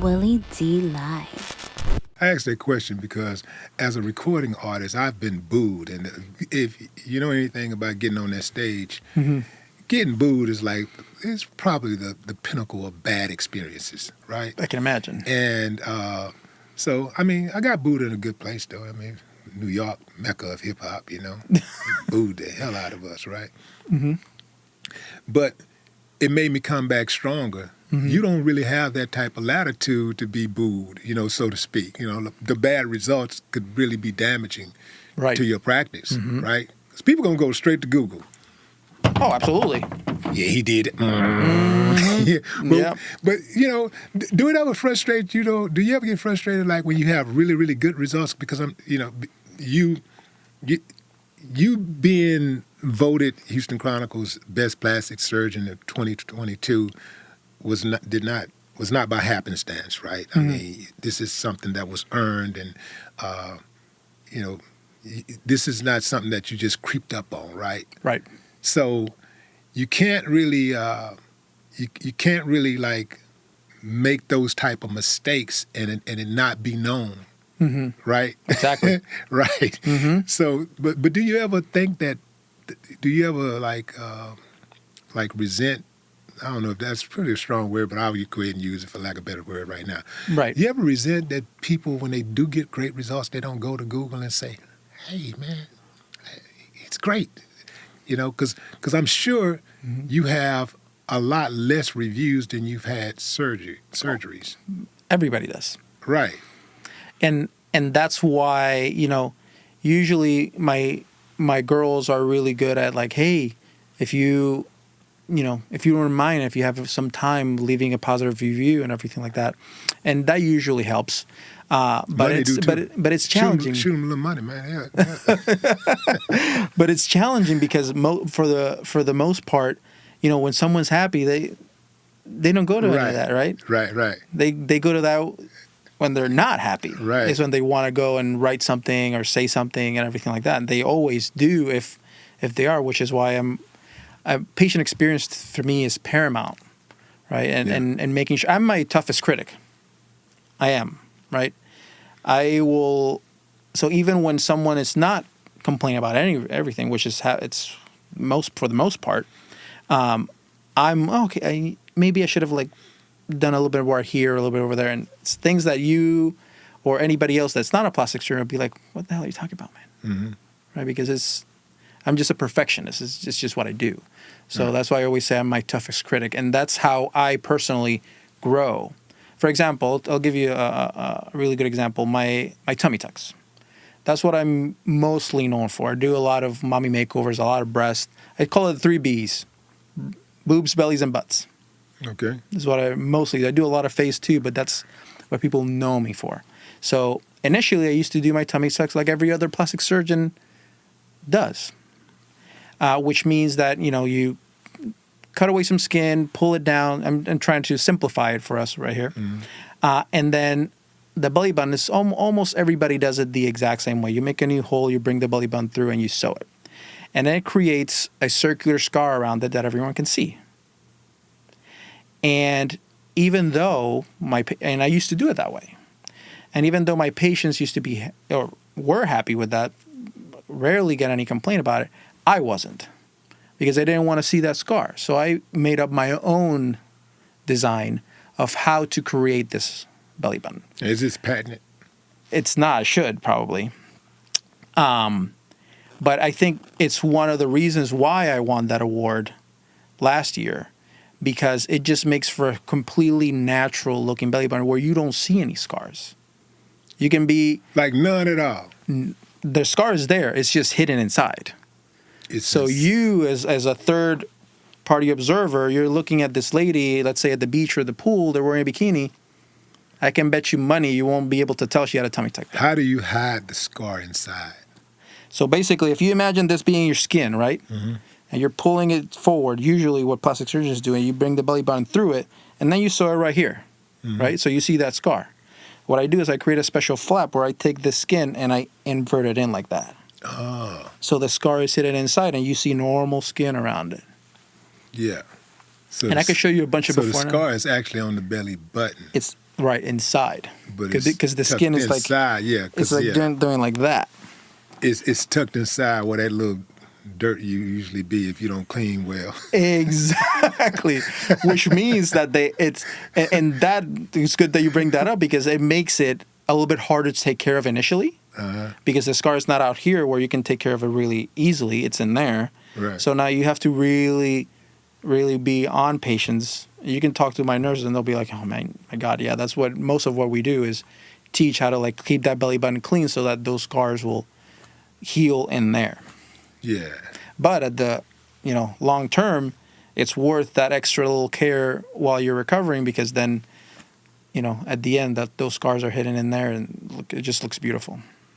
Willie D Live. I asked that question because as a recording artist, I've been booed. And if you know anything about getting on that stage, getting booed is like, it's probably the pinnacle of bad experiences, right? I can imagine. And so, I mean, I got booed in a good place, though. I mean, New York, mecca of hip-hop, you know. They booed the hell out of us, right? Mm-hmm. But it made me come back stronger. Mm-hmm. You don't really have that type of latitude to be booed, you know, so to speak. You know, the bad results could really be damaging to your practice, right? Because people going to go straight to Google. Oh, absolutely. Yeah, he did it. Yeah, but, you know, do it ever frustrate you, though? Do you ever get frustrated, like, when you have really, really good results? Because, you know, you being voted Houston Chronicle's best plastic surgeon of 2022 was not by happenstance, right? I mean, this is something that was earned, and you know, this is not something that you just creeped up on, right? Right. So you can't really you can't really like make those type of mistakes and it not be known, right? Exactly. Right. So, but do you ever think that? Do you ever like resent? I don't know if that's a pretty strong word, but I'll go ahead and use it for lack of a better word right now. Right. You ever resent that people, when they do get great results, they don't go to Google and say, "Hey, man, it's great," you know? Because I'm sure you have a lot less reviews than you've had surgeries. Everybody does. Right. And that's why, you know, usually my girls are really good at like, hey, if you don't mind, if you have some time, leaving a positive review and everything like that, and that usually helps. But it's challenging. Shoot them a little money, man. Yeah. But it's challenging because for the most part, you know, when someone's happy, they don't go to any of that, right? Right. They go to that when they're not happy. Right. It's when they want to go and write something or say something and everything like that. And they always do if they are, which is why patient experience for me is paramount, right? And making sure I'm my toughest critic. I am, right? I will. So even when someone is not complaining about everything, which is how it's for the most part, I'm okay. Maybe I should have like done a little bit more here, a little bit over there, and it's things that you or anybody else that's not a plastic surgeon would be like, "What the hell are you talking about, man?" Right? Because I'm just a perfectionist. It's just what I do. So that's why I always say I'm my toughest critic, and that's how I personally grow. For example, I'll give you a really good example. My tummy tucks. That's what I'm mostly known for. I do a lot of mommy makeovers, a lot of breast. I call it the 3 Bs: boobs, bellies, and butts. Okay. This is what I do a lot of face too, but that's what people know me for. So initially I used to do my tummy tucks like every other plastic surgeon does. Which means that, you know, you cut away some skin, pull it down. I'm trying to simplify it for us right here. And then the belly button is almost everybody does it the exact same way. You make a new hole, you bring the belly button through, and you sew it. And then it creates a circular scar around it that everyone can see. And even though and I used to do it that way. And even though my patients used to be or were happy with that, rarely get any complaint about it, I wasn't, because I didn't want to see that scar. So I made up my own design of how to create this belly button. Is this patented? It's not. I should probably. But I think it's one of the reasons why I won that award last year, because it just makes for a completely natural looking belly button where you don't see any scars. You can be like none at all. The scar is there. It's just hidden inside. You, as a third-party observer, you're looking at this lady, let's say at the beach or the pool, they're wearing a bikini. I can bet you money you won't be able to tell she had a tummy tuck. How do you hide the scar inside? So basically, if you imagine this being your skin, right? And you're pulling it forward, usually what plastic surgeons do, you bring the belly button through it, and then you sew it right here, right? So you see that scar. What I do is I create a special flap where I take the skin and I invert it in like that. Oh. So the scar is hidden inside, and you see normal skin around it. Yeah. So and I can show you a bunch of before. So the scar is actually on the belly button. It's right inside, but because the tucked skin is like inside. Yeah, it's like doing like that. It's tucked inside where that little dirt you usually be if you don't clean well. Exactly, which means that and that it's good that you bring that up because it makes it a little bit harder to take care of initially. Because the scar is not out here where you can take care of it really easily. It's in there. Right. So now you have to really, really be on patients. You can talk to my nurses and they'll be like, oh man, my God, yeah, that's what most of what we do is teach how to like keep that belly button clean so that those scars will heal in there. Yeah. But at the, long term, it's worth that extra little care while you're recovering because then, at the end that those scars are hidden in there and it just looks beautiful.